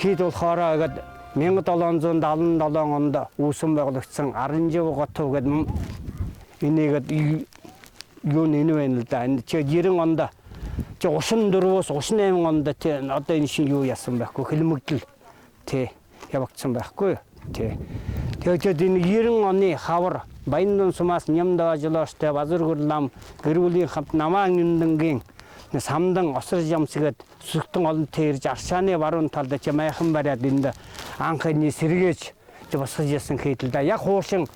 хэд болохоор ингээд 1777 онд үүсэн байгуулагдсан Аранжив готов гэдэг энийгээд юу нэнэ вэ л да. Энд чи 90 онд чи 34-өөс 38 онд тий одоо энэ шин юу яасан байхгүй хилмигдэл тий явагдсан байхгүй тий. Тэгээд энэ 90 оны хавар Баяндан сумаас Нямдажлоостэй Базаргүрлам гэр бүлийн хамт Намаан Юндангийн самдан осрож ямсгээд сүлтэн олонтой ирж Аршааны баруун талд чи майхан бариад энд анхны сэргээж босгож ясан хийдэл да. Яг хуушин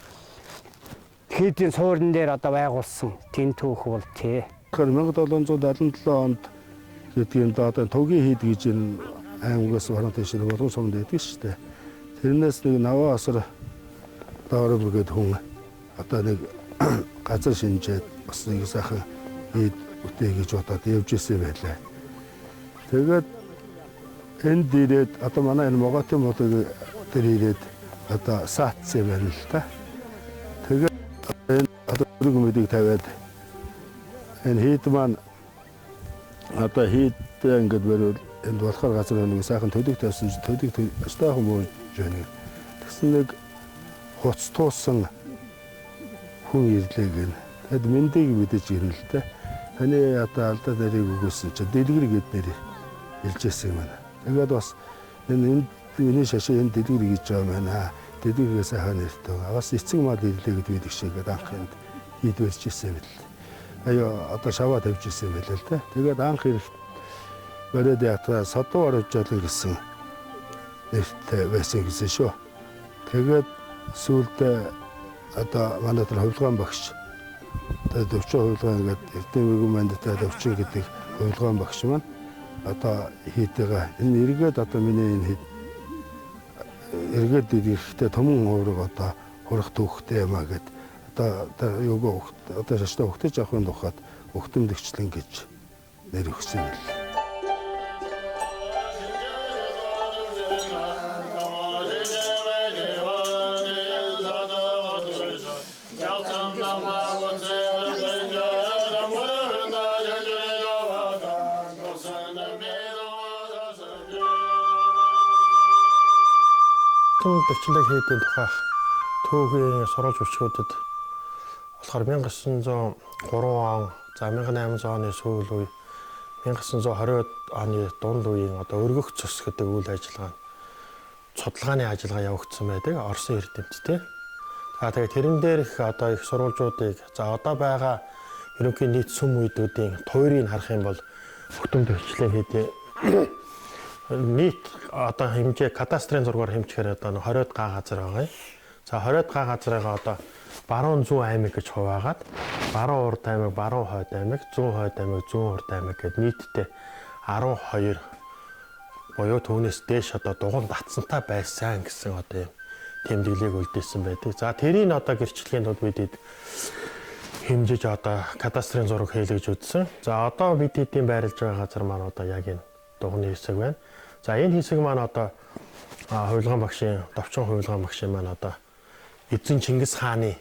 хийдийн суурин дээр одоо байгуулсан тэн түүх бол тий. 1777 онд гэдгийг одоо Тугийн хийд гэж энэ аймагаас баруун тийш уран сумд байдаг шүү дээ. Тэрнээс нэг Наваа осор доорог гээд хүн одоо нэг газар шинжээд бас нэг сайхан хийд үтэй гэж бодоод явж ирсэн байлаа. Тэгээд энд ирээд одоо манай энэ Моготын модыг тэр ирээд одоо саатсан байна л та. Тэгээд энэ одоо өргөн мэдийг тавиад энэ хийд маань одоо хийд ингээд барил энд болохоор газар нэг сайхан төлөв тавьсан ч төлөв өстой хүмүүс жоо. Тэгсэн нэг хуц туусан хүн ирлээ гэн. Тэгэд мэндийг мэдэж ирнэ л дээ. Таны одоо алдаа нарыг өгөөсөн чи дэлгэр гээд нэр илжсэн юм байна. Тэгээд бас энэ миний шашин энэ дэлгэр гэж байгаа юм байна. Дэлгэрээс хаа нэртэй. Бас эцэг мал ирлээ гэд бид гişгээд анх энд хийд барьжсэн байл. Аяа одоо шаваа тавьжсэн байл л дээ. Тэгээд анх ирэх бариад ята содуу орж жолон гэсэн нэртэй байсан гэсэн шүү. Тэгээд сүүлдээ одоо манай тэр хувилгаан багш тэгээд өвчин хувилгаан гэдэг Эрдэнэгийн мандатад өвчин гэдэг хувилгаан багш маань одоо хийдгээ энэ эргээд одоо миний энэ эргээд ирэхдээ томон хувраг одоо хурах түүхтэй юм а гэд одоо юугаа одоо шаштай хөгтөж авахын тухайд хөгтөмдөгчлэн гэж нэр өгсөн юм. Өвчлөг хийдийн тухайх түүхийн сурвалж өчгүүдэд болохоор 1903 он, за 1800 оны сүүл үе, 1920 оны дунд үеийн одоо өргөх цус гэдэг үйл ажиллагаа судалгааны ажиллагаа явагдсан байдаг Оросын эрдэмтдтэй. За тэгээд тэрэн дээр их одоо их сурвалжуудыг за одоо байгаа ерөнхий нийт сүм үйдүүдийн туйрыг харах юм бол хөтөмд өвчлөг хийдийн нийт одоо хэмжээ кадастрын зургаар хэмжихээр одоо 20-д га газар байгаа юм. За 20-д га газрыгаа одоо баруун зүүн аймаг гэж хуваагаад баруун урд аймаг, баруун хойд аймаг, зүүн хойд аймаг, зүүн урд аймаг гэд нийтдээ 12 буюу түүнээс дээш одоо дугуйн татсантай байсан гэсэн одоо юм тэмдэглэгийг үлдээсэн байдаг. За тэрийг одоо гэрчлэлийн тулд бид хэмжиж одоо кадастрын зураг хийлгэж үзсэн. За одоо бид хэдийн байрлаж байгаа газар маань одоо яг энэ дугуйны хэсэг байна. За энэ хэсэг маань одоо хувилгаан багшийн товчхон хувилгаан багшийн маань одоо эзэн Чингис хааны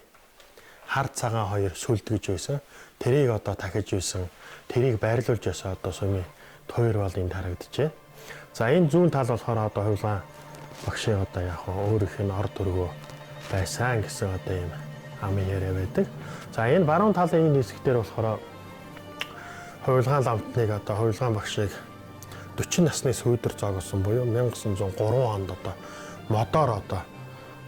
хар цагаан хоёр сүлдгэж байсан. Тэрийг одоо дахиж байсан. Тэрийг байрлуулж ясаа одоо сумын туйр бол энд харагдчихэ. За энэ зүүн тал болохоор одоо хувилгаан багшийн одоо яг өөр их н орд өргөө байсан гэсэн одоо юм амын яриа байдаг. За энэ баруун талын энэ хэсэг дээр болохоор хувилгаан ламтныг одоо хувилгаан багшийг 40 насны сүйдэр зоогсон буюу 1903 онд одоо модоор одоо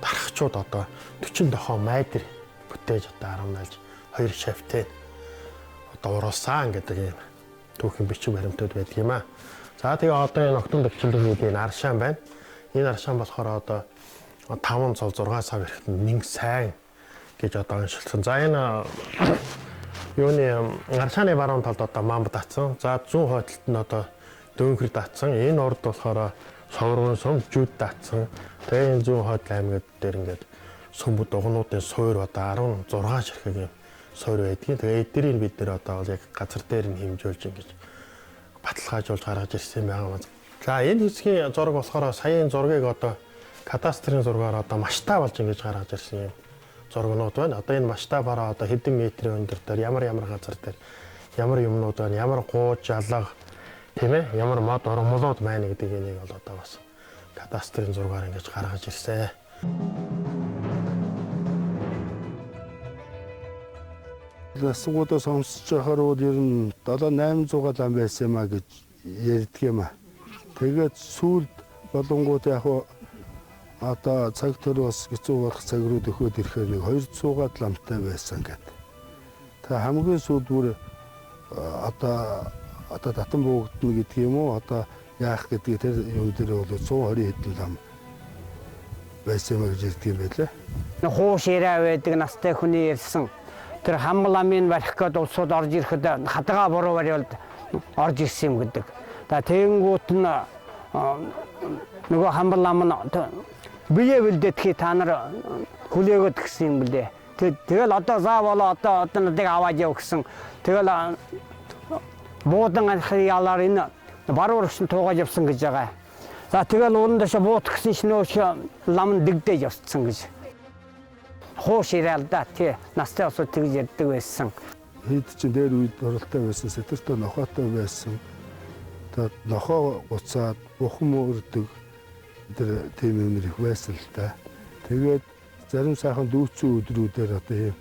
дарахчууд одоо 40 дохоо майдэр бүтээж одоо арамнайлж хоёр шавьтай одоо уруулсан гэдэг юм түүхийн бичиг баримтууд байдаг юм а. За тэгээ одоо энэ октон дэвчлэгүүдийн аршаан байна. Энэ аршаан болохоор одоо 5 цол 6 сав эрэхт нэг сайн гэж одоо оншилсан. За энэ юуны аршааны баруун талд одоо мамб татсан. За зүүн хойдолд нь одоо дөнгөр татсан. Энэ урд болохоор соврын сум жүд татсан. Тэгээ энэ зүүн хойд аймагуд дээр ингээд сүмбүд дугнуудын суур одоо 16 ширхэг юм суур байдгийг. Тэгээ эдгэрийг бид нэр одоо яг газар дээр нь хэмжүүлж ингэж баталгаажуулж гаргаж ирсэн байгаа юм. За энэ хэсгийн зураг болохоор саяын зургийг одоо кадастрын зургаар одоо масштаб болж ингэж гаргаж ирсэн юм зургнууд байна. Одоо энэ масштабаараа одоо хэдэн метрийн өндөр дээр ямар газар дээр ямар юмнууд байна, ямар гууж алга тийм ээ, ямар мод ормолууд байна гэдэг энийг бол одоо бас кадастрын зургаар ингэж гаргаж ирсэн. Асуугуудаа сонсож байхаар бол ер нь 700-800 лам байсан юм а гэж ярьдаг юм а. Тэгээд сүүлд болонгууд яг одоо цаг төр бас хэцүү болох цаг руу төхөөд ирэхээр нэг 200 ламтай байсан гэдэг. Тэгээ хамгийн сүүлд бүр одоо татан буугдна гэдэг юм уу? Одоо яах гэдгийг тэр юм дээр бол 120 хэдэн лам байсан юм гэж ярьдаг юм байлаа. Хууш ирээ байдаг настай хүний ярьсан. Тэр хамгаламын барих гээд улсууд орж ирэхэд хадгаа буруу бариулд орж ирсэн юм гэдэг. За тэгэнгүүт нь нөгөө хамглам нь бие бэлдээдхий та нар хүлээгөөд гисэн юм блэ. Тэгэл одоо заавал одоо надыг аваад яв гэсэн. Тэгэл буудан ялаар энэ баруурагч туугаад явсан гэж байгаа. За тэгэл ууран дэше буут гисэн шинөөш лам дэгдээ явцсан гэж. Хууш ирэл да тий настай осоо тэгж ярьдаг байсан. Хэд чинь дээр үед оролтой байсан, сэтэртэй нохоотой байсан. Тэгээд нохоо уцаад бухан мөрдөг тэр тийм юм их байсан л да. Тэгээд зарим сайхан дүүцэн өдрүүдээр одоо ийм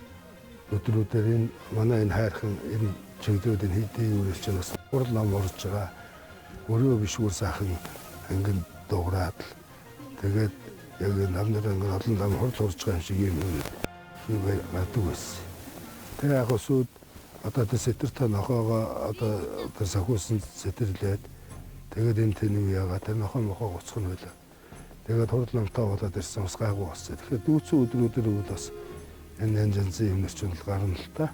өдрүүдээр энэ манай энэ хайрхан энэ чиглэлүүдийн хийдийн үрээс чинь бас урал нам орж байгаа. Өрөө бишгүүр сайхан ангин дуурайд тэгээд яг намнаар ингээд олон лам хурд урж байгаа юм шиг юм байдаг байсан. Тэгээ яг сууд одоо тэр сэтэртэй нохоогоо одоо сахиусан сэтэрлээд тэгээд энэ тэнийг яагаад тэр нохоо гоцох нь байлаа. Тэгээд хурд ламтаа болоод ирсэн бас гайгүй болсон. Тэгэхээр дүүцэн өдрүүдээр үл бас энэ янзын юм нэрч бол гарна л та.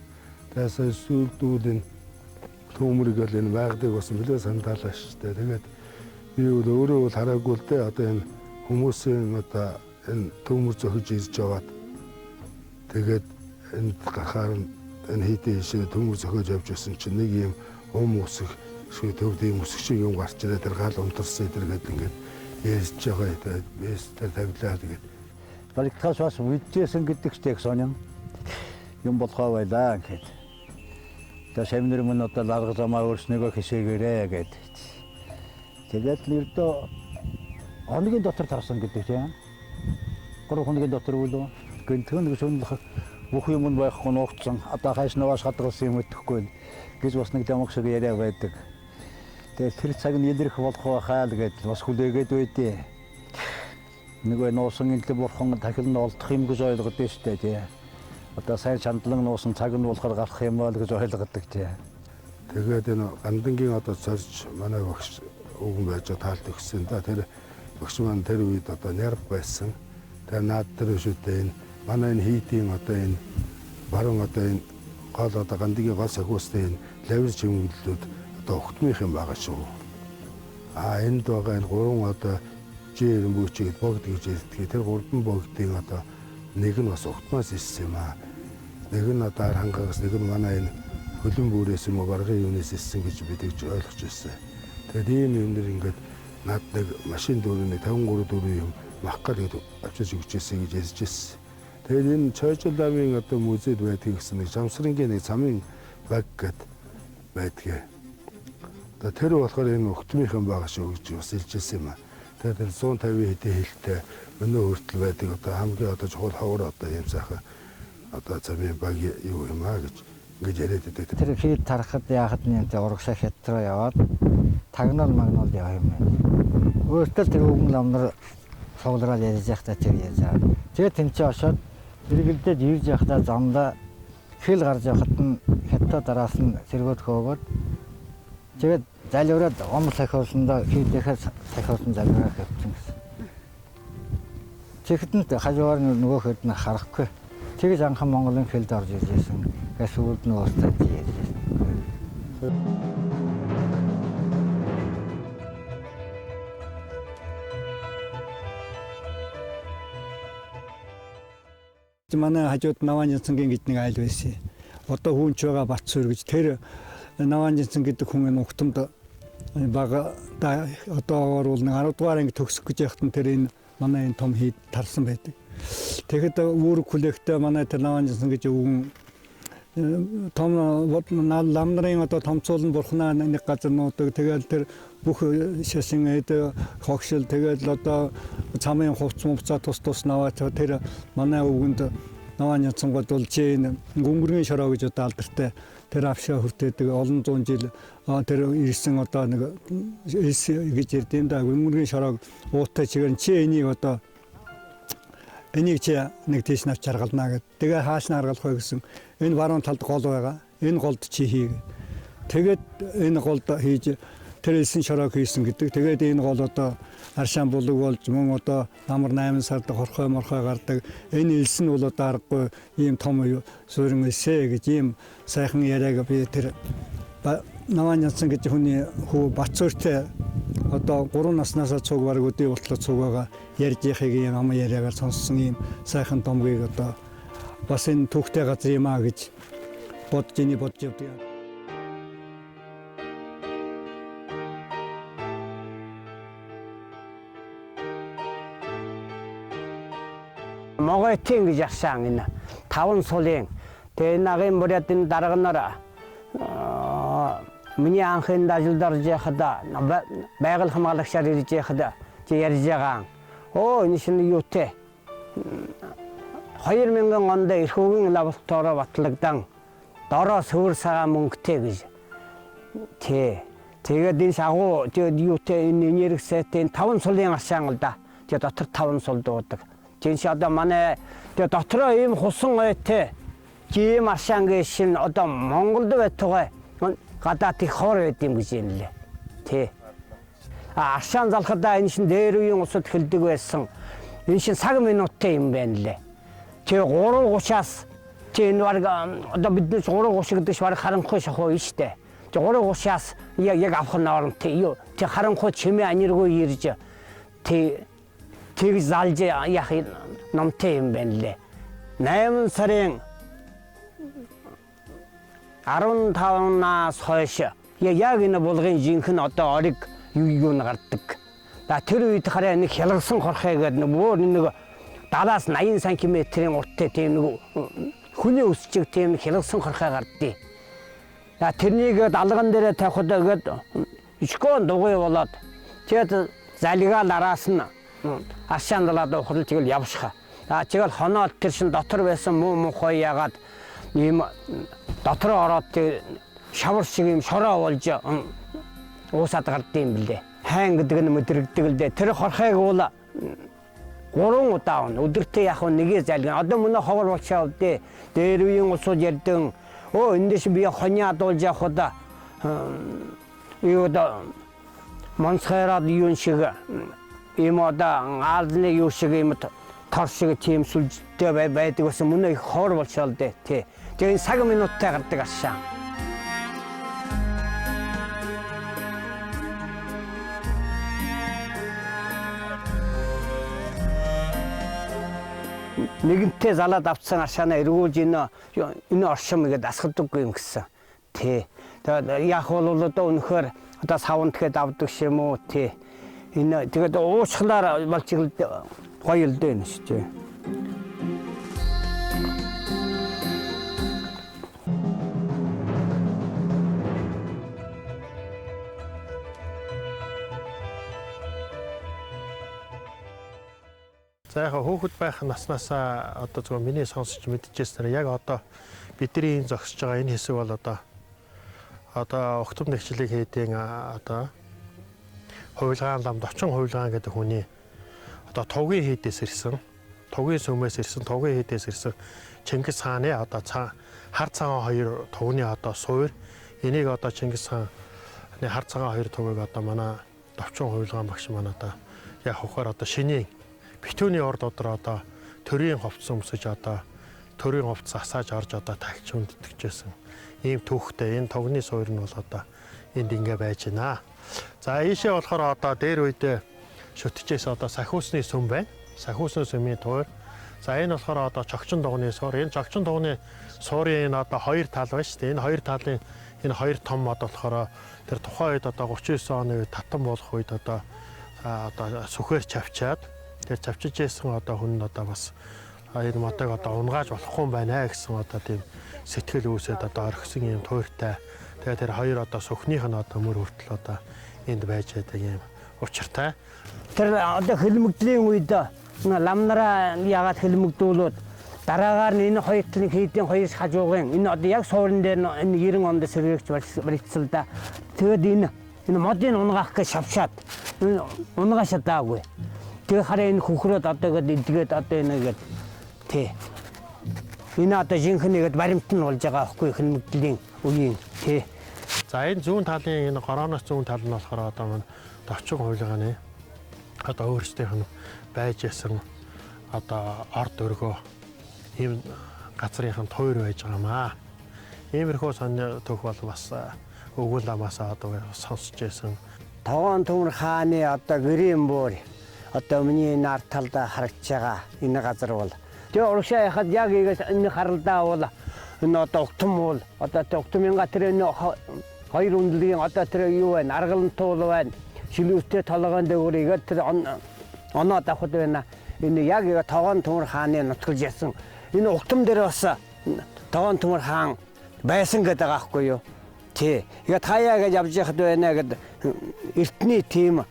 Тэгээд сүүлдүүд энэ төмөрийг л энэ байгадаг бас нэлээд сандаалаа шүү дээ. Тэгээд би бол өөрөө бол хараагүй л дээ одоо энэ хүмүүсийн одоо энэ төмөр зөхөж ирж яваад тэгээд энэ гарахаар энэ хийдийн шиг төмөр зөхөж явж байсан чинь нэг юм усэх шиг төвдийн үсэг шиг юм гарч ирээд тэр гал унтарсан тэр гэдэг ингээд ярьж байгаа. Тэгээд бис тэр тавилаа тэгээд балигтаас бас үдчихсэн гэдэг чиг сонин юм болохоо байлаа гэхэд. Тэгээд сэмнэр мөн одоо ларга замаар өөрснийгөө хэсэгээрээ гэдэг. Тэгээд нэрдөө хоногийн дотор тарсан гэдэг тийм. 3 хоногийн дотор үлээ. Гэнтхэн гэж үнэлэх бүх юм нь байхгүй нуугдсан. Одоо хайш наваас хадгалсан юм өтөхгүй гэж бас нэг дамаг шиг яриа байдаг. Тэгээд тэр цаг нь илэрх болох байхаа л гэж бас хүлээгээд байдээ. Нөгөө нуусан инлээ бурхан дахил нь олдох юм гэж ойлгоод байна шүү дээ тий. Одоо сайн чандлан нуусан цаг нь болохоор гарах юм бол гэж ойлгодог тий. Тэгээд энэ гандангийн одоо цорж манай багш өвгөн байж таалт өгсөн да. Тэр багш маань тэр үед одоо нерв байсан. Тэр наад тэр шүтээ энэ манай энэ хийдийн одоо энэ баруун одоо энэ гол одоо гандангийн гол сахиустай энэ лавир чимэглэлүүд одоо огтмынх юм байгаа шүү. Энд байгаа энэ 3 одоо жирэн бүчигэд богд гэж ярьдаг. Тэр 3 богдын одоо нэг нь бас огтмоос ирсэн юм аа. Нэг нь одоо хангаас нэг нь манай энэ хөлөн бүрээс юм уу баргын юунаас ирсэн гэж бид тэгж ойлгож байсан. Тэгээд ийм юм нэр ингээд над нэг машин дөрөвний 53 дөрөв юм махгал гэдэг авчиж өгчээсэн гэж ярьж байсан. Тэгээд энэ Churchill Dam-ын одоо музейд байдаг гэсэн нэг Жамсрангийн нэг цамын баг гэдэг байдгийг. Тэр болохоор энэ өгтмийнхэн байгаа шүү гэж бас хэлжсэн юм аа. Тэгээд 150 хэдэн хэлтэй өнөө хүртэл байдаг одоо хамгийн одоо чухал ховор одоо юм сайхан одоо цамын баг юу юм аа гэж ингэж яриад байдаг. Тэр хийд тарахад яахад нэмтэй урагшаа хятад руу яваад тагнал магнал яваа юм байна. Өөртөө тэр өвгөн ламнар цуглараад ярьж байхдаа тэр яаж аа. Тэгээд тэнцээ очоод эргэлдээд ирж байхдаа замдаа хэл гарч явахад нь хятад араас нь сэргөөд хөөгөөд тэгээд залюураад ом сахиулсандаа хийдэхээр сахиулсан залюураа хэвчэн гэсэн. Тэгэхэд нь хажуугаар нөгөө хэд нь харахгүй. Тэгэж анхан Монголын хэлд орж ирж байсан. Гэс үүд нь уустаа ярьж байсан. Манай хажууд Наванжинцангийн гэдэг нэг айл байсан. Одоо хүнч байгаа Батсуур гэж тэр Наванжинцан гэдэг хүн энэ угтамд бага одоогоор бол 10 дугаар анги төгсөх гэж яхад нь тэр энэ манай энэ том тарсан байдаг. Тэгэхэд үүрэг хүлээхдээ манай тэр Наванжинцан гэж өвгөн том ламнарын одоо томцуулан бурхнаа нэг газар нуудаг. Тэгэл тэр бүх шашин хогшил тэгэл одоо цамын хувц мувцаа тус наваач тэр манай өвгөнд Наваан Янцангууд бол жин гүнгэргийн шороо гэж одоо алдартай тэр авшаа хүртээдэг олон зуун жил тэр ирсэн одоо нэг эс гэж ярьдэм да гүнгэргийн шороог уутай чигээр чи энийг одоо энийг чи нэг тийш навч харгалнаа гэд. Тэгээ хааш нь харгалах вэ гэсэн. Энэ баруун талд гол байгаа. Энэ голд чи хий. Тэгээд энэ голд хийж тэр элсэн шороог хийсэн гэдэг. Тэгээд энэ гол одоо аршаан булаг болж мөн одоо намар 8 сард хорхой морхой гардаг. Энэ элс нь бол одоо аргагүй ийм том суурин элсэ гэж ийм сайхан яриаг би тэр Наваан Янцан гэж хүний хүү Батцөөртэй одоо 3 наснаас цуг бараг өдөө болтлоо цуг байгаа ярьж яхийг ийм ам яриагаар сонссон ийм сайхан томгийг одоо бас энэ түүхтэй газар юм а гэж бодож явдаг. Могойтын гэж ярьсан энэ 5 сулын тэгээ нагийн бүрядын дарганаар миний анхны ажилд орж яхада байгаль хамгаалагчаар ирж яхада чи ярьж байгаа. Энэ шинэ юутэй 2000 онд эрхүүгийн лабораторио батлагдан дороо суур сагаа мөнгөтэй гэж. Тэгээд энэ шагуу тэгээд юутэй энэ энерги сайтын 5 сулын аршаан л да. Тэгээд дотор 5 сул дуудаг. Жинш одоо манай тэгээд дотроо ийм хусан ойтой ийм аршаан гэшин одоо Монголд байтугай гадаад их хор байд юм гэж юм лээ. Аршаан залхадаа энэ шин дээр үеийн усад хэлдэг байсан. Энэ шин цаг минуттай юм байна лээ. Тэгээ 3:30-аас энэ баг одоо биднээс 3:30 гэдэг шиг баг харанхуй шахуу юм штэ. Тэгээ 3:30-аас яг авах нь оронтой юу. Тэг харанхуй чимээ аниргүй ирж тэг залж яах номтой юм байна лээ. 8 сарын 15-наас хойш яг энэ булгын жинхэнэ одоо ориг юу гардаг. Тэр үед хараа нэг хялгсан хорхой гэдэг нэг 70-80 см-ийн урттай тийм нэг хүний өсчиг тийм хялгсан хорхой гардыг. Тэрнийг алган дээр тавихад гээд ичгон дугуй болоод тэгээд залгаал араас нь аршаан далаад ухрал тэгэл явшха. Тэгэл хоноод тэр шин дотор байсан мухой ягаад ийм дотроо ороод шавар шиг юм шороо болж уусаад гардыг юм блэ. Хайн гэдэг нь мэдрэгдэг л дээ. Тэр хорхойг бол 3 удаа өдөртөө яг нэгээ залган. Одоо мөнө ховор болчаа дээ. Дээр үеийн усууд ярдэн эндээс би хониад болж явхад юу да монсхайраад юун шиг ийм одоо аалны юу шиг юм тор шиг тийм сүлжтэй байдаг гэсэн мөнө их ховор болчаа л дээ. Тэгээ цаг минуттай гардаг аршаан. Нэгэнтээ залаад авцсан аршаанаа эргүүлж энэ оршим гэдэг асгадаггүй юм гэсэн. Тэгээд яг бол одоо үнэхээр одоо савнд тэгэхэд авдаг юм уу энэ тэгээд уучглаар болчихл гоё л дээ шүү дээ. За яг хөөхд байх наснасаа одоо зөвхөн миний сонсож мэдчихсэн яг одоо бидний зогсож байгаа энэ хэсэг бол одоо октом нэгчлэг хийдийн одоо хувилгаан ламд очин хувилгаан гэдэг хүний одоо тугийн хийдээс ирсэн, тугийн сүмээс ирсэн, тугийн хийдээс ирсэн Чингис хааны одоо хар цагаан хоёр тугны одоо суур энийг одоо Чингис хааны хар цагаан хоёр тугийг одоо манай товчон хувилгаан багш маань одоо яг хөхөр одоо шинийн битүүний орд одоо төрийн ховц өмсөж одоо төрийн ховц асааж орж одоо тагч хүндтгэжсэн ийм түүхтэй энэ тогны суур нь бол одоо энд ингээ байж байна. За ийшээ болохоор одоо дээр үедээ шүтчихээс одоо сахиусны сүм байна. Сахиусны сүмийн туур. За энэ болохоор одоо чогчин дугны суур. Энэ чогчин дугны суурийн энэ одоо хоёр тал байна шүү дээ. Энэ хоёр талын энэ хоёр том мод болохоор тэр тухайн үед одоо 39 оны үед татан болох үед одоо сүхээр чавчаад тэр чавчиж байсан одоо хүн одоо бас энэ мотыг одоо унгааж болохгүй юм байна гэсэн одоо тийм сэтгэл үүсээд одоо орхисон юм туйртай. Тэгээд тэр хоёр одоо сөхнийх нь одоо мөр хүртэл одоо энд байж байдаг юм учиртай. Тэр одоо хөлмөгдлийн үед ламнараа яагаад хөлмөгдүүлээд дараагаар нь энэ хоёр талын хийдийн хоёрс хажуугын энэ одоо яг суурин дээр энэ 90 онд сэргийгч баригдсан л да. Тэгээд энэ модын унгаах гэж шавшаад унгаашаа даагүй. Тэгээ хараа энэ хөхрөөд одоо идэгээд одоо энэгээд тий. Энэ одоо жинхэнэгээд баримт нь болж байгаа байхгүй хөлмөгдлийн үеийн тий. За энэ зүүн талын энэ гороноос зүүн тал нь болохоор одоо мань товчон хувилгааны одоо өөрсдийнх нь байж ясан одоо орд өргөө ийм газрынхан тойр байж байгаамаа. Иймэрхүү сонь төх бол бас өгүүл ламасаа одоо сонсч байсан. Таван төмөр хааны одоо гэрийн буур одоо миний нар талда харагдж байгаа энэ газар бол тэгээ урагшаа яхад яг энэ харалдаа бол энэ одоо огтом бол одоо огтомынга тэр энэ хоёр үндэлийн одоо тэр юу байна аргалан туул байна шилүүстэй толгойн дээгүүр тэр оноо давхад байна энэ яг таван төмөр хааны нутгалж ясан энэ огтом дээр бас таван төмөр хаан байсан гэдэг байгаа байхгүй юу тий яг таяа гэж явж яхад байна гэд эртний тийм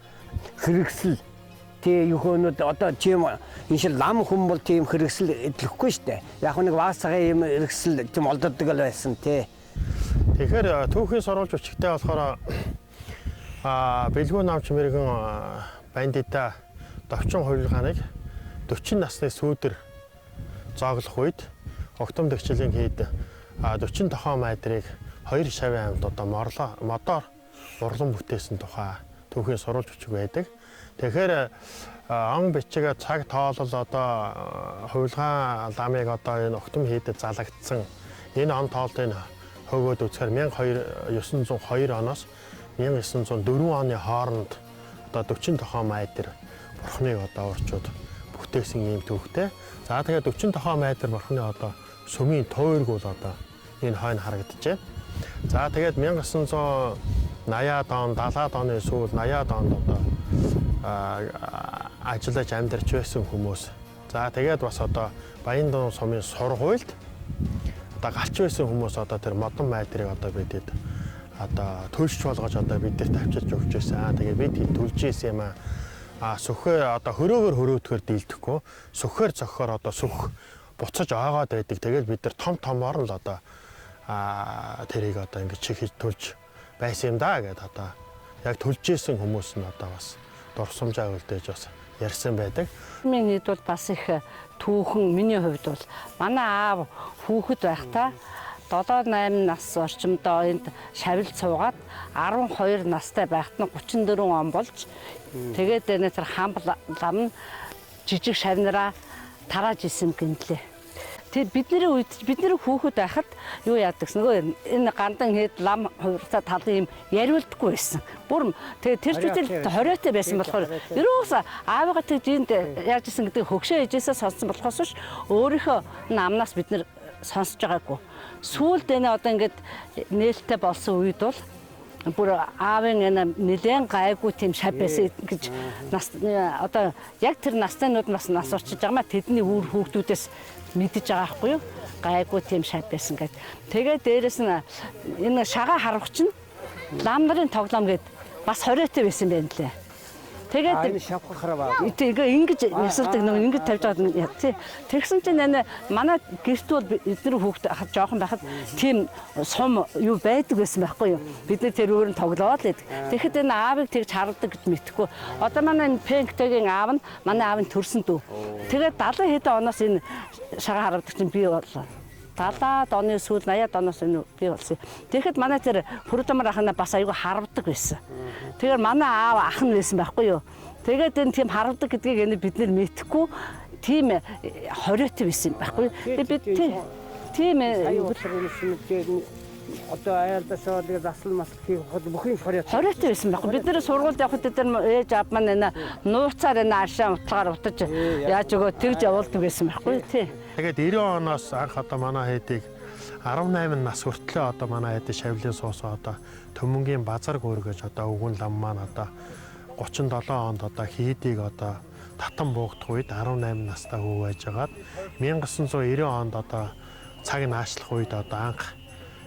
хэрэгсэл тий юхонод одоо тийм энэ шил лам хүн бол тийм хэрэгсэл эдлэхгүй штэ яг нэг ваасгын юм хэрэгсэл тийм олддог л байсан тий. Тэгэхээр түүхийн сурвалж өчигтэй болохоор бэлгүү намч мэрэгэн бандита товчон хувилгааныг 40 насны сүүдэр зооглох үед огтом дэгчлийн хийд 40 тохоо майдрыг 2 шавын амьд одоо модоор урлан бүтээсэн тухай түүхийн сурвалж өчиг байдаг. Тэгэхээр он бичгээ цаг тоолол одоо хувилгаан ламыг одоо энэ огтом хийдэд залагдсан энэ он тоолтын хөгөөд үзэхээр 1902 оноос 1904 оны хооронд одоо 40 тохоо майдэр бурхныг одоо урчууд бүтээсэн юм төвхтэй. За тэгээд 40 тохоо майдэр бурхны одоо сүмийн тойрог бол одоо энэ хойно харагдчихэ. За тэгээд 1980-аад он, 70-аад оны сүүл 80-аад онд одоо ажиллаж амьдарч байсан хүмүүс. За тэгээд бас одоо Баяндаун сумын сургуульд одоо галч байсан хүмүүс одоо тэр модон майдрыг одоо бидэд одоо төлж болгож одоо бидэрт авчирч өгч байсан. Тэгээд бид хэд төлж ийсэн юм аа. Сүхээ одоо хөрөөгөр хөрөөдгөр дийлдэхгүй. Сүхээр зохихоор одоо сүх буцаж аагаад байдаг. Тэгээд бид нар том томоор л одоо тэрийг одоо ингэж чихэж төлж байсан юм да гэдэг одоо яг төлж ийсэн хүмүүс нь одоо бас дурсамжаа үлдээж бас ярьсан байдаг. Миний хэд бол бас их түүхэн миний хувьд бол манай аав хүүхэд байхдаа 7-8 нас орчимдоо энд шавилж суугаад 12 настай байхад нь 34 он болж тэгээд энэ тэр хамбал лам нь жижиг шавнараа тарааж исэн гинлээ. Тэгээд бидний үед бидний хүүхэд байхад юу яадаг гэсэн нөгөө энэ гандан хэд лам хувиртаа талын юм яриулдаггүй байсан. Бүр тэгээд тэр чүтэл хориотой байсан болохоор ерөөсөө аавыгаа тэгж энд яаж исэн гэдэг хөгшөө ээжээсээ сонссон болохоос ш өөрийнхөө намнаас бид нэр сонсож байгаагүй. Сүүлд энэ одоо ингээд нээлттэй болсон үед бол бүр аавын энэ нэлээд гайгүй тийм шав байсан гэж нас одоо яг тэр настайнууд нас орчиж байгаа ма тэдний үр хүүхдүүдээс мэдэж байгаа байхгүй юу? Гайгүй тийм шав байсан гэд. Тэгээд дээрэс нь энэ шагаа харавч нь лам нарын тоглоом гэд бас хориотой байсан байх лээ. Тэгээд шавхахраа баа. Ингэж ясалдаг нэг ингэж тавьж байгаа тий. Тэгсэн чинь энэ манай гэрт бол эдгээр хүүхд жоохон байхад тийм сум юу байдаг байсан байхгүй юу. Бид нэр тэр өөр нь тоглоод л байдаг. Тэгэхэд энэ аавыг тэгж хардаг гэж мэдхгүй. Одоо манай энэ Пенктогийн аав нь манай аавын төрсөн дүү. Тэгээд 70 хэдэн оноос энэ шагаа харавдаг чинь би боллоо. 70-аад оны сүүл 80-аад оноос энэ би болсон. Тэгэхэд манай тэр Хүрдэмар ахна бас айгүй харавдаг байсан. Тэгэхээр манай аав ах нь байсан байхгүй юу. Тэгээд энэ тийм харавдаг гэдгийг бид нэр мэдхгүй тийм хориотой байсан байхгүй юу. Тэгээд бид тийм одоо айлдасаа тэгээд асал мас хийх бүхэн хориотой байсан байхгүй. Бид нэр сургуульд явхад дээр ээж аав маань энэ нууцаар энэ аршаа утгаар утаж яаж өгөө тэгж явуулдаг байсан байхгүй тий. Тэгээд 90 оноос анх одоо манай хэдийг 18 нас хүртлээ одоо манай хэдийн шавлын суусаа одоо Төмөнгийн базар гөр гэж одоо өвгөн лам маань одоо 37 онд одоо хийдийг одоо татан буугдах үед 18 настай хүү байжгаад 1990 онд одоо цаг наашлах үед одоо анх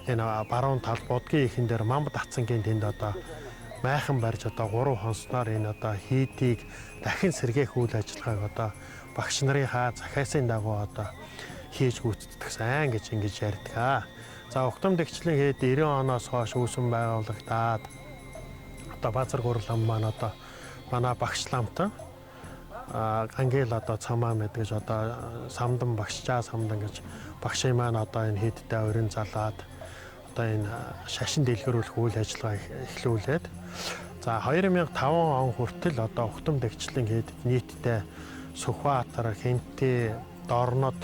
энэ баруун тал будгийн ихэн дээр Мамбат Атцангийн тэнд одоо майхан барьж одоо 3 хонсноор энэ одоо хийдийг дахин сэргээх үйл ажиллагааг одоо багш нарын захиасын дагуу одоо хийж гүйцэтгэх сайн гэж ингэж ярьдаг. За Угтам Дэгчлийн хэд 90 оноос хойш үүсгэн байгуулагдаад одоо Баазар гурлам маань одоо манай багш ламтан ангел одоо цамаа мэд гэж одоо самдан багшчаа самдан гэж багшийн маань одоо энэ хийдтэй өрн залаад одоо энэ шашин дэлгэрүүлэх үйл ажиллагаа эхлүүлээд за 2005 он хүртэл одоо Угтам Дэгчлийн хэд нийтдээ Сүхбаатар, Хэнтэй, Дорнод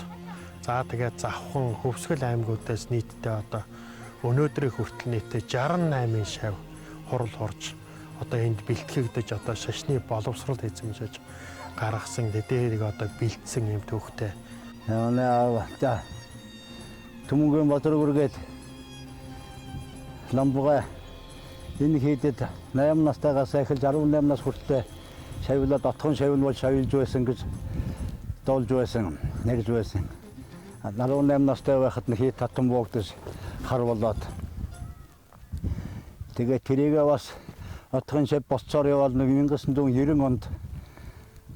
за тэгээд Завхан, Хөвсгөл аймагуудаас нийтдээ одоо өнөөдрийн хүртэл нийтдээ 68 шав хурал хурж одоо энд бэлтгэгдэж одоо шашны боловсрол эзэмшиж гаргасан дээрийг одоо бэлдсэн юм төвхтэй. За Түмэнгийн Батөргүргээд ламбуга энэ хийдэд 8 настайгаас эхэлж 18 нас хүртэл шавилаад дотхон шавил бол шавилж байсан гэж доолж байсан, нэрж байсан. 18 настай байхад нь хий татан буугдаж хар болоод тэгээд тэрийгээ бас отхон шав босцоор яваад 1990 онд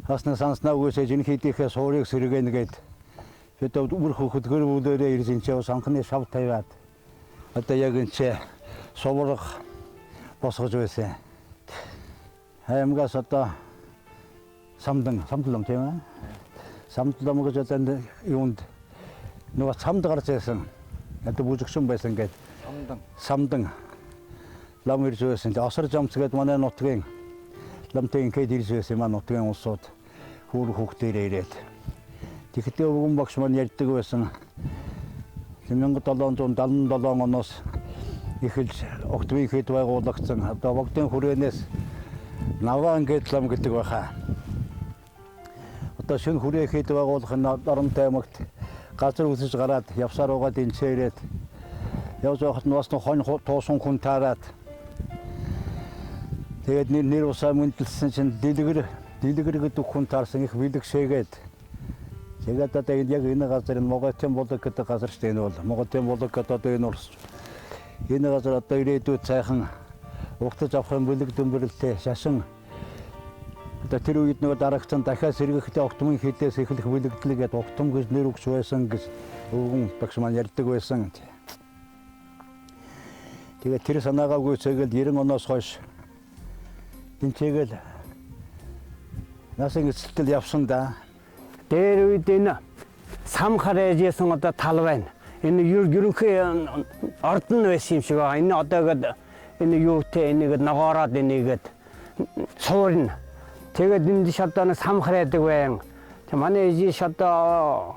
хасна санснаагүйсэж энэ хийдийнхээ суурийг сэргэнэ гээд хэдэн үр хөдгөр бүлээрээ ирж энэ бас анхны шав тавиад одоо яг энэ суврах босгож байсан. Хаймгаас одоо самдан тийм ээ. Самдлам гэж одоо юунд нөгөө самд гарч байсан. Одоо бүжигшин байсан гээд самдан лам ирж байсан. Осор жамц гээд манай нутгийн ламтын гээд ирж байсан маань нутгийн улсууд хүүр хүүхдээрээ ирээд. Тэгэхдээ өвгөн багш маань ярьдаг байсан. 1777 оноос эхэлж Угтмын хэд байгуулагдсан. Одоо Богдын хүрээнээс Наваан гээд лам гэдэг байхаа. Одоо шинэ хүрээ хэд байгуулах нь Оронтой аймагт газар үсэж гараад явсаар угаад энцээрээд явж байхад нь бас хон туусан хүн таарад тэгээд нэр усаа мэндэлсэн чинь дэлгэр гэдэг хүн таарсан их бэлгшээгээд тэгээд одоо яг энэ газар нь Моготын булаг гэдэг газар шүү дээ. Энэ бол Моготын булаг гэдэг одоо энэ улс энэ газар одоо ирээдүйд сайхан угтаж авахын бүлэг дөмбөрлөлтэй шашин одоо тэр үед нөгөө дараагцсан дахиад сэргэхдээ Угтмын хэдээс эхлэх бүлэгдлэгээд Угтам гэж нэр өгч байсан гэж өвгөн багш маань ярьдаг байсан. Тэгээд тэр санаагаа гүйцээгээл 90 оноос хойш энтэйгэл насын эцэлтэл явсан да. Дээр үед энэ сам харээжсэн одоо тал байна. Энэ ерөнхий ордон байсан юм шиг байгаа. Энэ одоогод энэ юутэй энийг ногоороод энийгээд суурна. Тэгээд энэ шатаа нэг сам хараадаг байна. Тэг манай ижи шатаа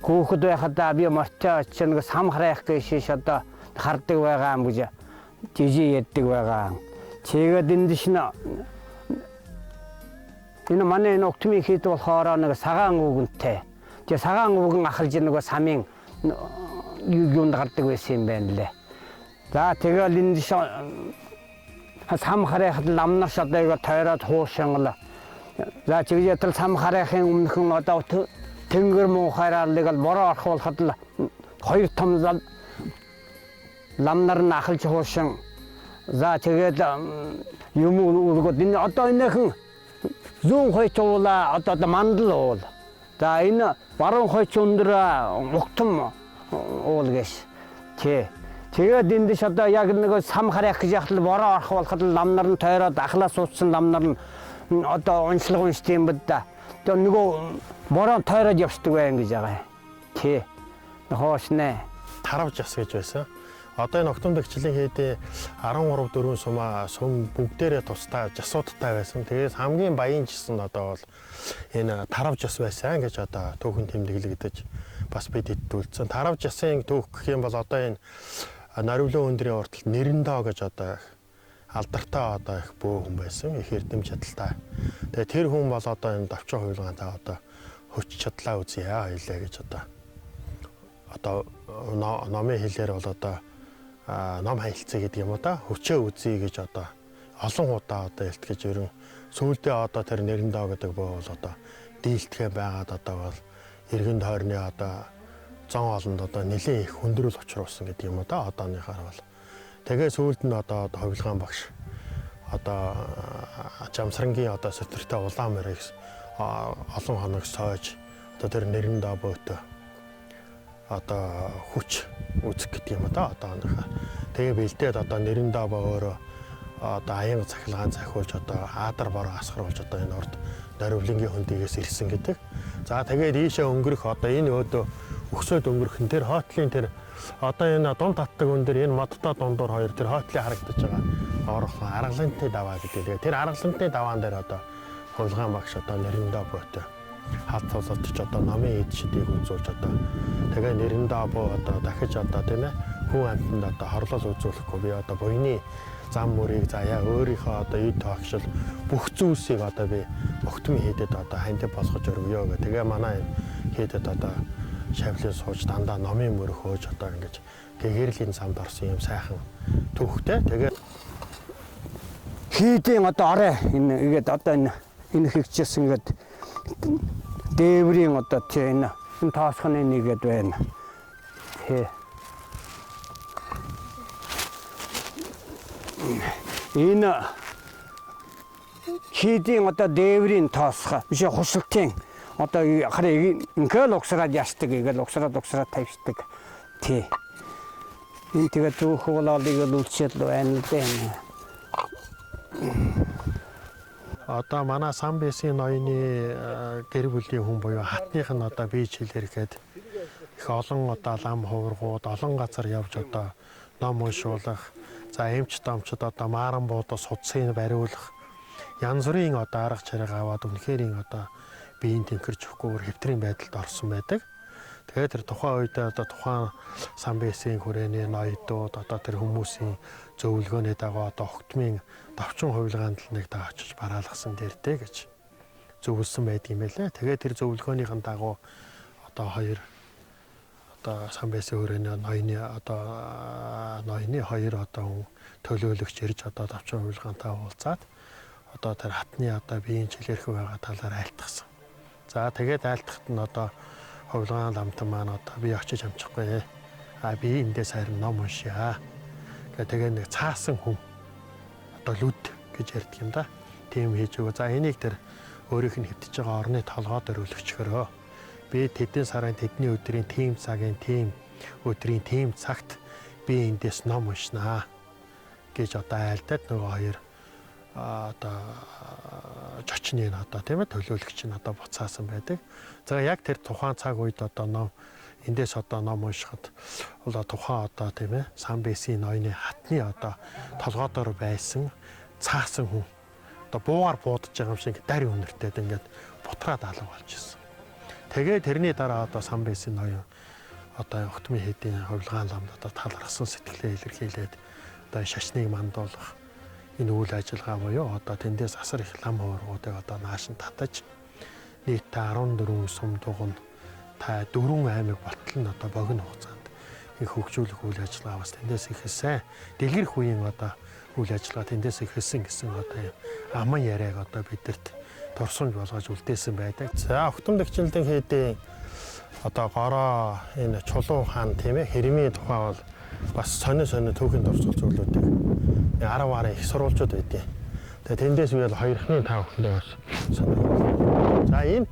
хүүхэд байхад би мартаа чи нэг сам хараах гэж шатаа хардаг байгаа юм гэж жижиг яддаг байгаа. Тэгээд энэ шин энэ манай энэ Угтмын хэд болохоор нэг сагаан үгэнтэй. Тэгээ сагаан үгэн ахалж нэг самын юунд гардаг байсан юм байна лээ. За тэгэл энэ сам хараахад ламнар шадаага тойроод хуушангал. За чигээр сам хараахын өмнөхөн одоо тэнгэр муухайраалыг л бороо орхуулахад л хоёр том ламнар нь ахалж хуушин. За тэгээд юм үргод энэ одоо энэхэн зүүн хойч уула одоо мандал уул. За энэ баруун хойч өндөр Угтам уул гэж. Тэгээд энэ дэш одоо яг нэг сам хараах гэж яхад бороо орхуулахад ламнар нь тойроод ахлаа суутсан ламнар нь одоо уншлага уншдаг юм бод да. Тэгээд нөгөө бороо тойроод явцдаг байх гэж байгаа. Хоошнэ. Таравж jas гэж байсан. Одоо энэ Угтам Дэгчлийн хийдээ 13 4 сум бүгдээрээ тусдаа жасуудтай байсан. Тэгээд хамгийн баян жисэн одоо бол энэ таравж jas байсан гэж одоо түүхэн тэмдэглэгдэж бас бид хэдүүлсэн. Таравж jaсын түүх гэх юм бол одоо энэ Наривлын өндрийн урталт Нэрэндоо гэж одоо алдартай одоо их бөө хүн байсан. Их эрдэм чадaltaй. Тэгээд тэр хүн бол одоо энэ давчин хуйлгаантай одоо хүч чадлаа үзье хоёлаа гэж одоо номын хэлээр бол одоо ном хаялцаа гэдэг юм уу да хүчээ үзье гэж одоо олон удаа одоо илтгэж ерөн сүүлдээ одоо тэр нэрэндаа гэдэг боо бол одоо дийлдэхэ байгаад одоо бол иргэн тойрны одоо зон олонд одоо нэлээд их хүндрэл учруулсан гэдэг юм да одооныхаар бол. Тэгээ сүүлд нь одоо хувилгаан багш одоо Жамсрангийн одоо сэвтэртэй улаан морийг олон хоног сойж одоо тэр нэрэндээ бөөтө одоо хүч үзэх гэдэг юм да одооныхаар. Тэгээ бэлдээд одоо нэрэндээ боо өөрөө одоо аян цахилгаан захиулж одоо аадар бороо асгаруулж одоо энэ урд Наривлынгийн хөндийгээс ирсэн гэдэг. За тэгээд ийшээ өнгөрөх одоо энэ өөдөө өксөд өнгөрөх нь тэр хоотлын тэр одоо энэ дунд татдаг өн дээр энэ модтой дундуур хоёр тэр хоотлын харагдаж байгаа орох аргалантны даваа гэдэг. Тэр аргалантны даваан дээр одоо хувилгаан багш одоо нэрэндээ бөөтө хат цололтч одоо номын эд шидийг үзүүлж одоо тэгээ нэрэндээ бөө одоо дахиж одоо тийм ээ хүн амьтанд одоо хорлол үзүүлэхгүй би одоо буйны зам мөрийг заяа өөрийнхөө одоо эд тоогшил бүх зүйлсийг одоо би огтмын хийдэд одоо ханд болгож өргөё гэх. Тэгээ манай хийдэд одоо шавлын сууж дандаа номын мөр хөөж одоо ингэж гэгэрлийн замд орсон юм сайхан түүхтэй. Тэгээ хийдийн одоо орой энэ ингээд одоо энэ хэгчсэн ингээд дээврийн одоо тийм энэ тоосхны нэгэд байна. Тэ. Энэ хийдийн одоо дээврийн тоосх биш хусалтын одоо харин ингээл угсраад ястдаг ингээл угсраад тавьчихдаг. Тий. Энэ тэгээ түүх болоолыг үлчил байна дээ. Одоо манай сан бэсийн ноёны гэр бүлийн хүн буюу хатных нь одоо бие чилэрхэд их олон одоо лам хувргууд олон газар явж одоо ном уншуулах, за эмч домчид одоо мааран буудаа судсыг бариулах янз бүрийн одоо арга чарга аваад үнэхэрийн одоо биеийн тэнхэрч өгөхгүйгээр хэвтрийн байдалд орсон байдаг. Тэгээд тэр тухайн үедээ одоо тухайн сан бэсийн хүрээний ноёдууд одоо тэр хүмүүсийн зөвлөгөөний дагуу одоо огтмын давчин хувилгаанд л нэг даа очиж бараалгасан дээртэй гэж зөвлөсөн байдгийм байлаа. Тэгээд тэр зөвлөгөөнийхэн дагуу одоо хоёр одоо сан бэсийн хүрээний ноёны хоёр одоо төлөөлөгч ирж одоо давчин хувилгаантай уулзаад одоо тэр хатны одоо биеийн чилэрхэн байгаа талаар айлтгсан. За тэгээд айлтгахт нь одоо хувилгаан ламтан маань одоо би очиж амжихгүй. Би эндээс харин ном уншия. Тэгээ нэг цаасан хүн одоо лүд гэж ярьдаг юм да. Тийм хийж өгөө. За энийг тэр өөрийнх нь хэвтэж байгаа орны толгойд өрөөлөгчгөрөө. Би тэдэн сарын тэдний өдрийн тийм цагийн тийм өдрийн тийм цагт би эндээс ном уншнаа гэж одоо айлдаад нөгөө хоёр одоо жочны одоо тийм ээ төлөөлөгч нь одоо буцаасан байдаг. За яг тэр тухайн цаг үед одоо ном эндээс одоо ном уншихад одоо тухайн одоо тийм ээ сан бэсийн ноёны хатны одоо толгойдоор байсан цаасан хүн одоо буугаар буудаж байгаа юм шиг дарь үнэртэй ингээд бутраад алга болж ирсэн. Тэгээ тэрний дараа одоо сан бэсийн ноён одоо огтмын хэдийн хувилгаан ламд одоо талархсан сэтгэлээ илэрхийлээд одоо шашныг мандуулах энэ үйл ажиллагаа буюу одоо тэндээс асар их лам хувргуудыг одоо нааш нь татаж нийтдээ 14 сум дугуйн та 4 аймаг болтол нь одоо богино хугацаанд их хөгжүүлэх үйл ажиллагаа бас тэндээс ихсэн дэлгэрэх үеийн одоо үйл ажиллагаа тэндээс ихсэн гэсэн одоо аман яриаг одоо бидэрт турсамж болгож үлдээсэн байдаг. За Октом дэгчлэлтийн хийдийн одоо гороо энэ Чулуун хаан тийм ээ хэрмийн тухай бол бас сонио түүхийн дурсгал зүйлүүдийг 10 гаруй их сурвалжууд байдیں۔ Тэгээ тэндээс би бол хоёрхны тав хүндээ бас сонирхол. За энэ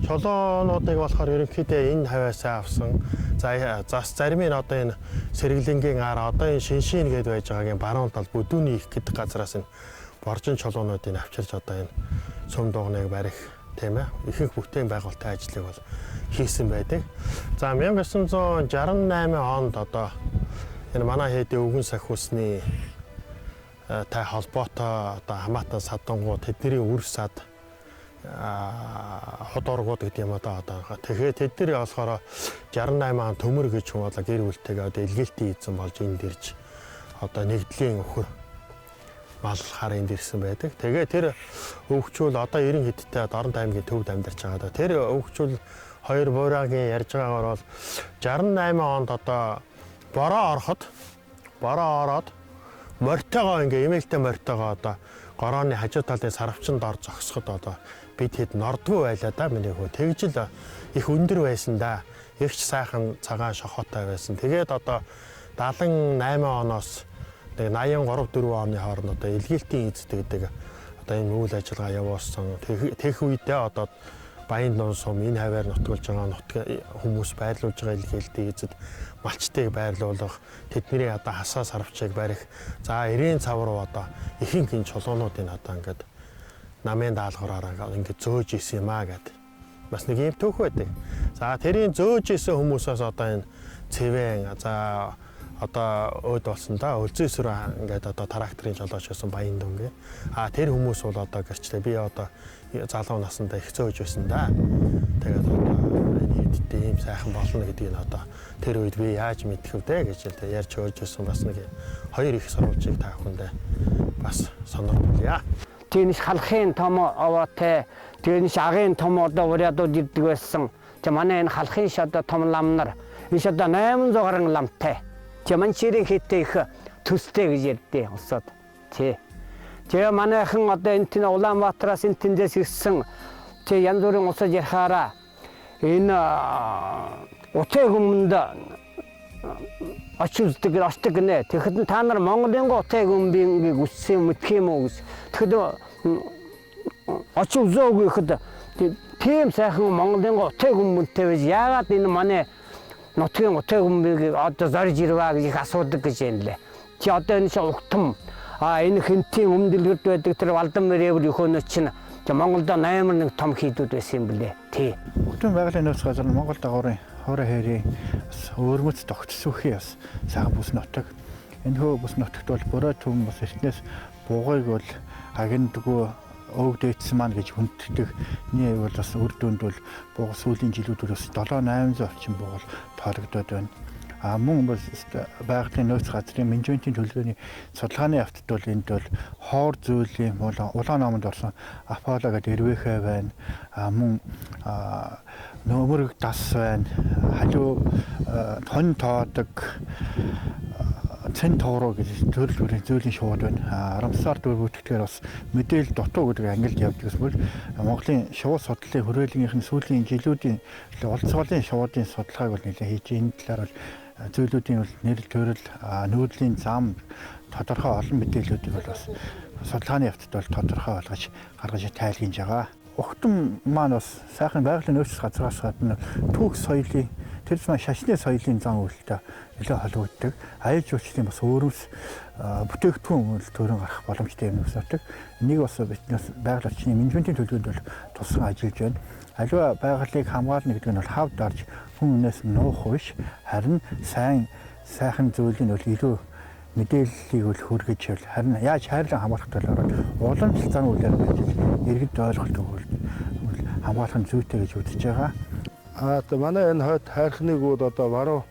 чулуунуудыг болохоор ерөнхийдөө энэ хавьяасаа авсан. За зас зарим нь одоо энэ сэргэлэнгийн ар одоо энэ шиншин гэдээ байж байгаагийн баруун тал бүдүүний их гэдэг газраас энэ боржин чулуунуудыг авчирч одоо энэ сум дугныг барих тийм ээ ихэнх бүтээн байгуулалтын ажлыг бол хийсэн байдаг. За 1968 онд одоо энэ манай хэдийн өвгөн сахиусны тай холбоотой одоо хамаатан садангууд тэдний үр сад ходоргууд гэдэг юм одоо тэгэхээр тэдний болохоор 68 он төмөр гэж хүн болоо гэр бүлтэйгээ одоо илгээлтийн эзэн болж энд ирж одоо нэгдлийн өхөр маллахаар энд ирсэн байдаг. Тэгээ тэр өвгчүүл одоо 90 хэдтэй Дорнод аймгийн төвд амьдарч байгаа. Тэр өвгчүүл хоёр буураагийн ярьж байгаагаар бол 68 онд одоо бороо ороод мортойгоо ингээ эмээлтэй мортойгоо одоо горооны хажуу талын сарвчин дор зогсоход одоо бид хэд нордгүй байлаа да миний хөө. Тэгж л их өндөр байсан да. Игч сайхан цагаан шохоотой байсан. Тэгээд одоо 78 оноос 83 4 оны хооронд одоо илгээлтийн эзэдэгдэг одоо энэ үйл ажиллагаа явуулсан. Тэгэх үедээ одоо Баян дуун сум энэ хаваар нутгалж байгаа хүмүүс байрлуулж байгаа илгээлтийн эзэд малчтыг байрлуулах, тэдний одоо хасаа сарвчийг барих. За 90 цав руу одоо ихэнх чулуунуудын одоо ингээд намын даалгавраараа ингээд зөөж исэн юм аа гэдэг. Бас нэг юм төөх байдаг. За тэрийн зөөж исэн хүмүүсээс одоо энэ цэвэн за одоо өөд болсон да өлзөөсөр ингээд одоо тракторын жолооч байсан Баян дуун гээ. Тэр хүмүүс бол одоо гэрчлээ би одоо залуу насндаа их зөөж байсан да. Тэгээд одоо нийтдээ ийм сайхан болно гэдгийг одоо тэр үед би яаж мэдэх вэ гэж ярьж өгч байсан бас нэг хоёр их сурвалжийг та бүхэндээ бас сонирхуулъя. Тэнийш халахын том аваатай тэнийш агийн том одоо урядууд ирдэг байсан. Тэ манай энэ халахын шодоо том ламнар энэ шодоо 800 гаруй ламтай. Тэ манчирийн хитэ их төстэй гэж ярьдээ усад. Тэ. Тэгээ манайхан одоо энэ тэн Улаанбаатараас энэ тэндээс ирсэн тэ янз бүрийн усаж ярихаараа энэ утэг өмнөд очилдог гэнэ. Тэгэхэд та нар Монголын утэг өмбингийг үссэн мэдх юм уу гэж. Тэгэхэд очилзоогүй гэхэд тийм сайхан Монголын утэг өмбөнтэй байж яагаад энэ манай нутгийн утэг өмбийг одоо зорж ирваа гэж их асуудаг гэж юм лээ. Чи одоо энэ шиг угтам энэ хинтийн өмдөлгөрд байдаг тэр Валдан Мэрээвэр өхөнөө чинь Монголд 81 том хийдүүд байсан юм блэ. Тий. Хөтөн байгалийн нөөц газар нь Монгол дагаврын хоорой хэрийн бас өөрмөц тогтсөөхий бас сайхан бүс нутаг. Энэ хөө бүс нутагт бол бороо түн бас эртнээс бугайг бол агиндгүй өвөг дээдсэн маань гэж хүнддэг. Миний бол бас үр дүнд бол буга сүүлийн жилүүд бас 7-800 орчим бугал тоологдоод байна. Мөн бас байгалийн нөөц газрын менежментийн төлөвлөгөөний судалгааны явцад бол энд бол хоор зүйлийн улаан номонд орсон Аполло гэдэг эрвэхэ байна. Мөн нөмөрг дас байна. Халуу хон тоодог цэн тоороо гэж төрөл бүрийн зөөлөн шууд байна. Арамсаар дөрвөлтгээр бас мэдээлэл дутуу гэдэг ангилд явдгаас бол Монголын шууд судлалын хүрээлэнгийнх нь сүүлийн жилүүдийн олцгоолын шуудын судалгааг бол нэлээд хийж энэ талаар бол зөөлүүдийн бол нэрэл төрөл нүүдлийн зам тодорхой олон мэдээллүүдийг бол бас судалгааны явцад бол тодорхой болгож гаргаж тайлгнаж байгаа. Охтон маань бас сайхан байгалийн нөөц газраас гадна түүх соёлын тэр зам шашны соёлын зам үйлдэл нэлээд холбогддог. Аял жуулчлалын бас өөрөөс бүтээгдэхүүн төрөн гарах боломжтой юм усаадаг. Энийг бас биднээс байгаль орчны менежментийн төлөвлөгөөнд бол тусган ажиллаж байна. Аливаа байгалыг хамгаална гэдэг нь бол хав дарж хүмүүнээс нуух биш харин сайхан зүйлийг бол илүү мэдээллийг бол хүргэж бол харин яаж хайрлан хамгаалах талаар уламжлалт зан үйлээр байж иргэд ойлголт өгвөл хамгаалах нь зүйтэй гэж үзэж байгаа. Одоо манай энэ хойд хайрхныг бол одоо баруун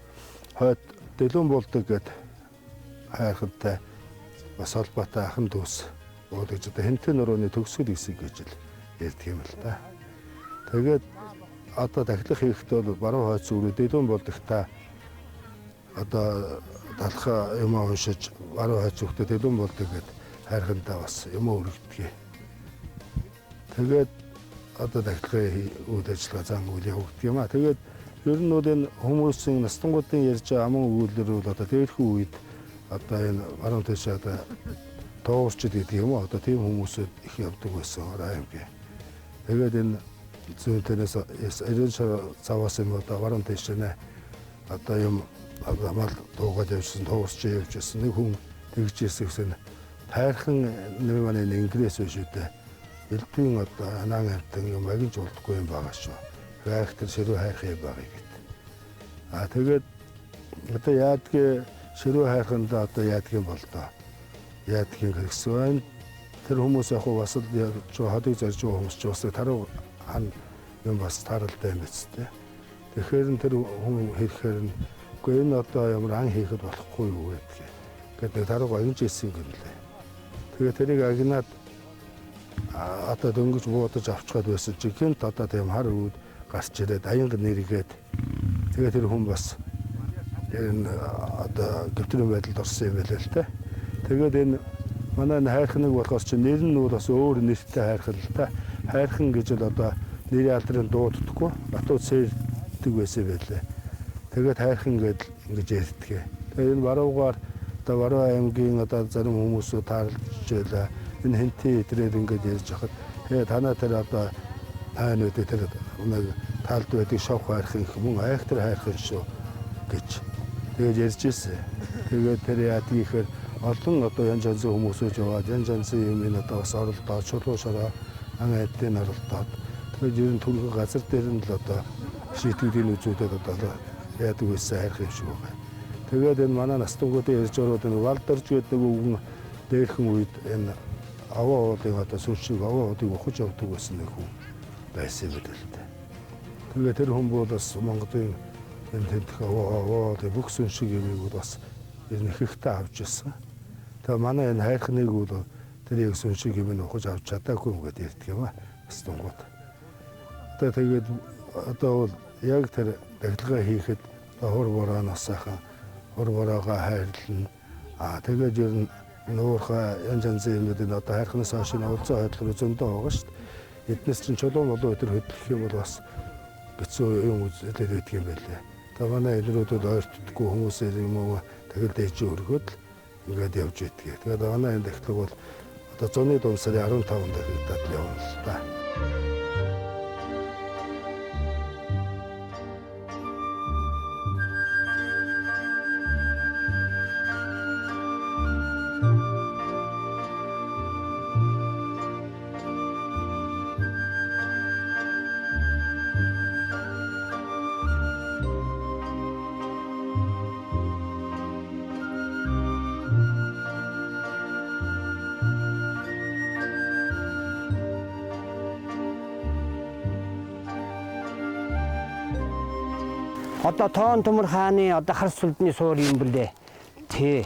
хойд Дэлгүүн болдог гэдэг хайрхантай бас холбоотой ахын дүүс уудаж одоо хэнтэн нурууны төгсгөл хэсэг гэж л ярьдаг юм л да. Тэгээд одоо дахилах хэрэгтэй бол баруун хойд зүрх Дэлгүүн болдогта одоо талхаа юм уншиж баруун хойд зүгтээ Дэлгүүн болдог гэдэг хайрхантай бас юм өргөдгөө. Тэгээд одоо дахилгын үйл ажиллагаа зан үйл явагддаг юм а. Тэгээд ер нь бол энэ хүмүүсийн настангуудын ярьж байгаа аман өгүүлбэр бол одоо дээрх үед одоо энэ баруун тийш одоо тоогчд гэдэг юм уу одоо тийм хүмүүсүүд их явдаг байсан аймгийн. Тэгээд энэ зүүнтээс 90 цаваас юм одоо баруун тийш нэ одоо юм мал дуугаад явжсэн тоогч явжсэн нэг хүн тэгж ирсэн гэсэн тайрхан нэг манай ингээс биш үү. Элдвийн одоо анаан амтан юм агинж болдоггүй юм байгаа шүү. Хайрхтэр ширүү хайрх юм байгаа гэдэг. Тэгээд одоо яадгийн ширүү хайрханд одоо яадгийн болдоо. Яадгийн гэсэн байна. Тэр хүмүүс яг бас л хотыг зорж байгаа хүмүүс ч бас таруу хан юм бас таралтай юм биз дээ. Тэгэхээр тэр хүн хэрхээр нь үгүй энэ одоо ямар ан хийхэд болохгүй юу гэдэг. Гэдэг таруу агинж ийсэн юм лээ. Тэгээд тэрийг агнаад одоо дөнгөж буудаж авчгаад байсан чи гинт одоо тийм хар үүд гарч ирээд аянга нэргээд тэгээд тэр хүн бас энэ одоо дэвтрийн байдалд орсон юм байлаа л те. Тэгээд энэ Манай энэ хайрхныг болохоос чи нэр нь бас өөр нэртэй хайрхан л та. Хайрхан гэж л одоо нэрийн алдрын дууддаггүй. Батууд сэрдэг байсан байлээ. Тэгээд хайрхан гэж ингэж ярьдгээ. Тэгээд энэ баруугаар одоо Баруун аймгийн одоо зарим хүмүүсүүд таарлаж байлаа. Энэ хэнтээ идрээд ингэж ярьж хахад танаа тэр одоо хайнууд тэр нэг таалд байдаг шов хайрхан их мөн айхтар хайрхан шүү гэж тэгээд ярьж ирсэн. Тэгээд тэр яадаг ихээр олон одоо янз янзын хүмүүсүүд яваад янз янзын юм энэ одоо бас оролдоод чулуушараа ан айдын оролдоод тэгээд ер нь түргэн газар дээр нь л одоо шийтгэлийн үзүүдэд одоо яадаг байсан хайрхан юм шиг байна. Тэгээд энэ манай настугуудын ярьж ороод энэ валдарч гэдэг нэг үгэн дээрхэн үед энэ аваа уудыг одоо сүншиг аваа уудыг ухаж явдаг байсан нэг хүн байсан юм л дээ. Тэгээд тэр хүн бол бас Монголын энэ тентх аваа уудыг бүх сүншиг юмыг бас ер нь ихтэй авч ирсэн. Тэгээ манай энэ хайрхныг бол тэр яг сүншиг юм ухаж авч чадаагүй юм гэдэг ярьдаг юм аа. Настугууд. Тэгээд одоо яг тэр дахилгаа хийхэд хур борооноос сайхан хур бороогоо хайрлна. Тэгээд ер нь нуурхай янз янзын юмнуудын одоо хайрхнаас хойш уулзсан хөдөлгөөр зөндөө байгаа шүү дээ. Эднээс чинь чулуун болоо өдр хөдлөх юм бол бас хэцүү юм үзэлтэй байдаг юм байлээ. Тэгээ манай элрүүдүүд ойртдаггүй хүмүүсээр юм уу тэгэл дэж өргөд ингээд явж байдгийг. Тэгээд манай энэ дахилга бол одоо зуны дунд сарын 15-нд дахиад явна л та. Одоо Тоон Төмөр хааны одоо хар сүлдний суур юм блэ. Тий.